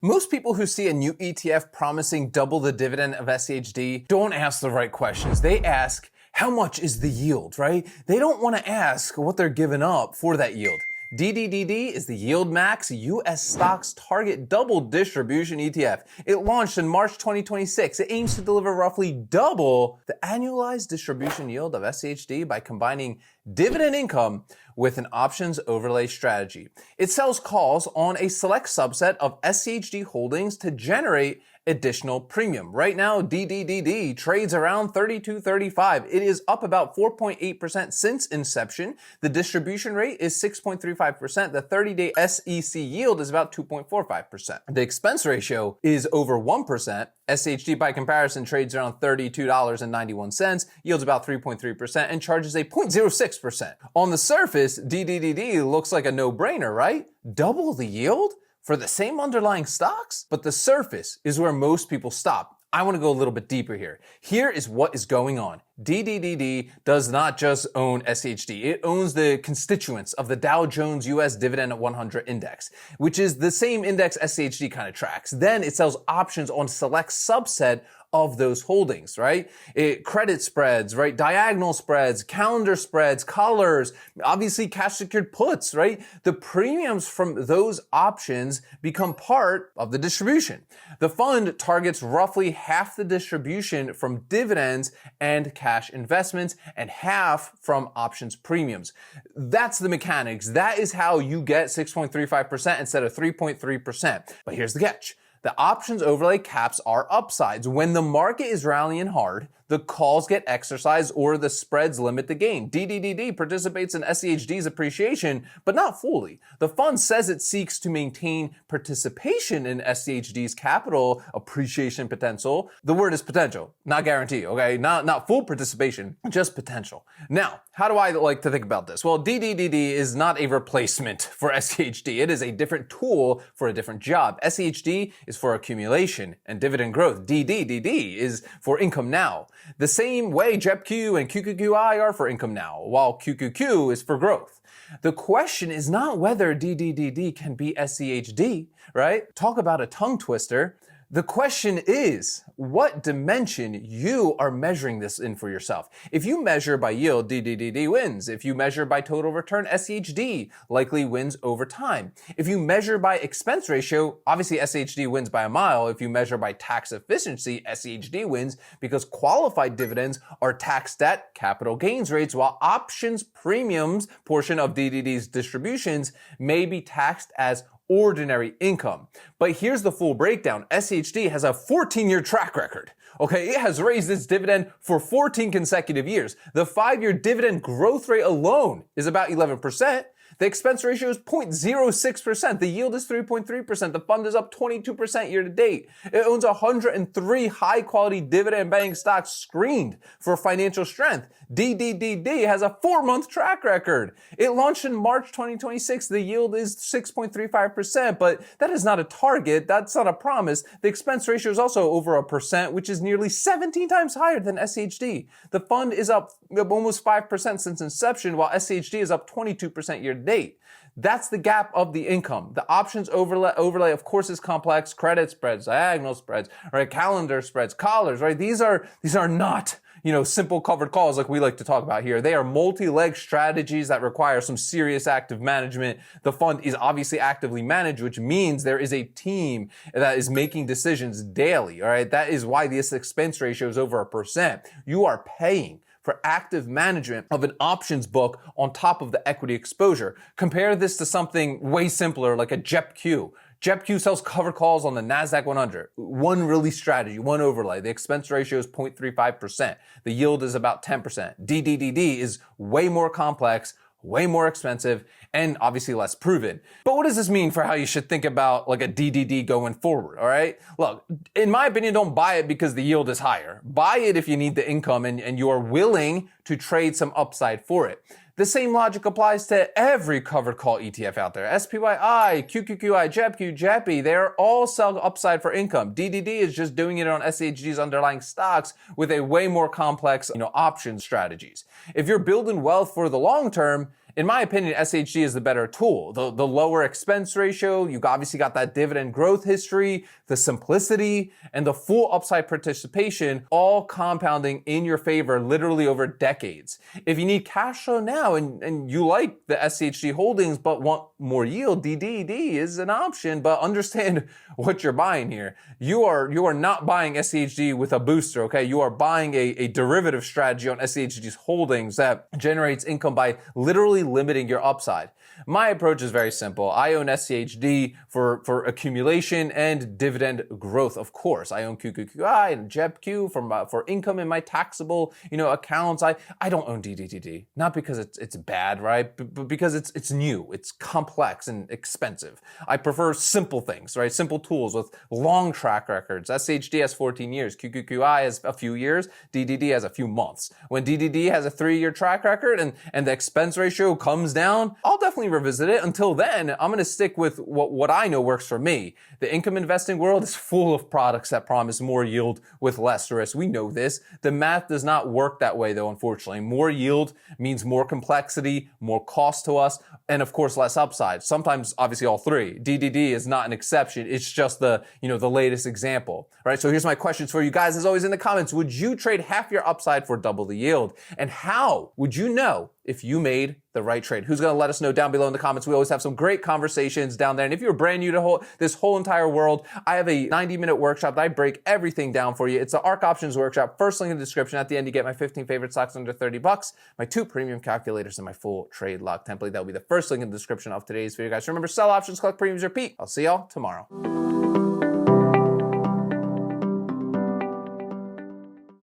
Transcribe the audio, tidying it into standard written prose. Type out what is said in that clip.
Most people who see a new ETF promising double the dividend of SCHD don't ask the right questions. They ask, how much is the yield, right? They don't want to ask what they're giving up for that yield. DDDD is the YieldMax US Stocks Target Double Distribution ETF. It launched in March 2026. It aims to deliver roughly double the annualized distribution yield of SCHD by combining dividend income with an options overlay strategy. It sells calls on a select subset of SCHD holdings to generate additional premium. Right now, DDDD trades around 32.35. It is up about 4.8% since inception. The distribution rate is 6.35%. The 30-day SEC yield is about 2.45%. The expense ratio is over 1%. SCHD, by comparison, trades around $32.91, yields about 3.3%, and charges a 0.06%. On the surface, DDDD looks like a no-brainer, right? Double the yield for the same underlying stocks? But the surface is where most people stop. I want to go a little bit deeper here. Here is what is going on. DDDD does not just own SCHD. It owns the constituents of the Dow Jones US Dividend 100 index, which is the same index SCHD kind of tracks. Then it sells options on select subset of those holdings, right? Credit spreads, right? Diagonal spreads, calendar spreads, collars, obviously cash secured puts, right? The premiums from those options become part of the distribution. The fund targets roughly half the distribution from dividends and cash investments and half from options premiums. That's the mechanics. That is how you get 6.35% instead of 3.3%. But here's the catch. The options overlay caps are upsides. When the market is rallying hard, the calls get exercised or the spreads limit the gain. DDDD participates in SCHD's appreciation, but not fully. The fund says it seeks to maintain participation in SCHD's capital appreciation potential. The word is potential, not guarantee, okay? Not full participation, just potential. Now, how do I like to think about this? Well, DDDD is not a replacement for SCHD. It is a different tool for a different job. SCHD is for accumulation and dividend growth. DDDD is for income now. The same way JEPQ and QQQI are for income now, while QQQ is for growth. The question is not whether DDDD can be SCHD, right? Talk about a tongue twister. The question is what dimension you are measuring this in for yourself. If you measure by yield, DDDD wins. If you measure by total return, SCHD likely wins over time. If you measure by expense ratio, obviously SCHD wins by a mile. If you measure by tax efficiency, SCHD wins because qualified dividends are taxed at capital gains rates, while options premiums portion of DDD's distributions may be taxed as ordinary income. But here's the full breakdown. SCHD has a 14-year track record. Okay, it has raised its dividend for 14 consecutive years. The 5-year dividend growth rate alone is about 11%. The expense ratio is 0.06%. The yield is 3.3%. The fund is up 22% year to date. It owns 103 high-quality dividend-paying stocks screened for financial strength. DDDD has a 4-month track record. It launched in March 2026. The yield is 6.35%, but that is not a target. That's not a promise. The expense ratio is also over 1%, which is nearly 17 times higher than SCHD. The fund is up almost 5% since inception, while SCHD is up 22% year to date. That's the gap of the income. The options overlay, of course, is complex. Credit spreads, diagonal spreads, right? Calendar spreads, collars, right? These are not, simple covered calls like we like to talk about here. They are multi-leg strategies that require some serious active management. The fund is obviously actively managed, which means there is a team that is making decisions daily, all right? That is why this expense ratio is over 1%. You are paying for active management of an options book on top of the equity exposure. Compare this to something way simpler like a JEPQ. JEPQ sells covered calls on the NASDAQ 100. One release strategy, one overlay. The expense ratio is 0.35%. The yield is about 10%. DDDD is way more complex, way more expensive, and obviously less proven. But what does this mean for how you should think about like a DDD going forward, all right? Look, in my opinion, don't buy it because the yield is higher. Buy it if you need the income and you are willing to trade some upside for it. The same logic applies to every covered call ETF out there. SPYI, QQQI, JEPQ, JEPI, they're all sell upside for income. DDD is just doing it on SCHD's underlying stocks with a way more complex, option strategies. If you're building wealth for the long term, In my opinion, SCHD is the better tool. The lower expense ratio, you've obviously got that dividend growth history, the simplicity, and the full upside participation, all compounding in your favor literally over decades. If you need cash flow now and you like the SCHD holdings but want more yield, DDD is an option, but understand what you're buying here. You are not buying SCHD with a booster, okay? You are buying a derivative strategy on SCHD's holdings that generates income by literally limiting your upside. My approach is very simple. I own SCHD for accumulation and dividend growth, of course. I own QQQI and JEBQ for income in my taxable, accounts. I don't own DDDD, not because it's bad, right? But because it's new, it's complex and expensive. I prefer simple things, right? Simple tools with long track records. SCHD has 14 years. QQQI has a few years. DDD has a few months. When DDD has a 3-year track record and the expense ratio comes down, I'll definitely revisit it. Until then, I'm going to stick with what I know works for me. The income investing world is full of products that promise more yield with less risk. We know this. The math does not work that way, though, unfortunately. More yield means more complexity, more cost to us, and of course, less upside. Sometimes, obviously, all three. DDD is not an exception. It's just the latest example, right? So here's my questions for you guys. As always, in the comments, would you trade half your upside for double the yield? And how would you know if you made the right trade? Who's going to let us know down below in the comments? We always have some great conversations down there. And if you're brand new to this whole entire world, I have a 90-minute workshop that I break everything down for you. It's the ARC Options Workshop. First link in the description. At the end, you get my 15 favorite stocks under $30, my 2 premium calculators, and my full trade log template. That will be the first link in the description of today's video, guys. Remember, sell options, collect premiums, repeat. I'll see y'all tomorrow.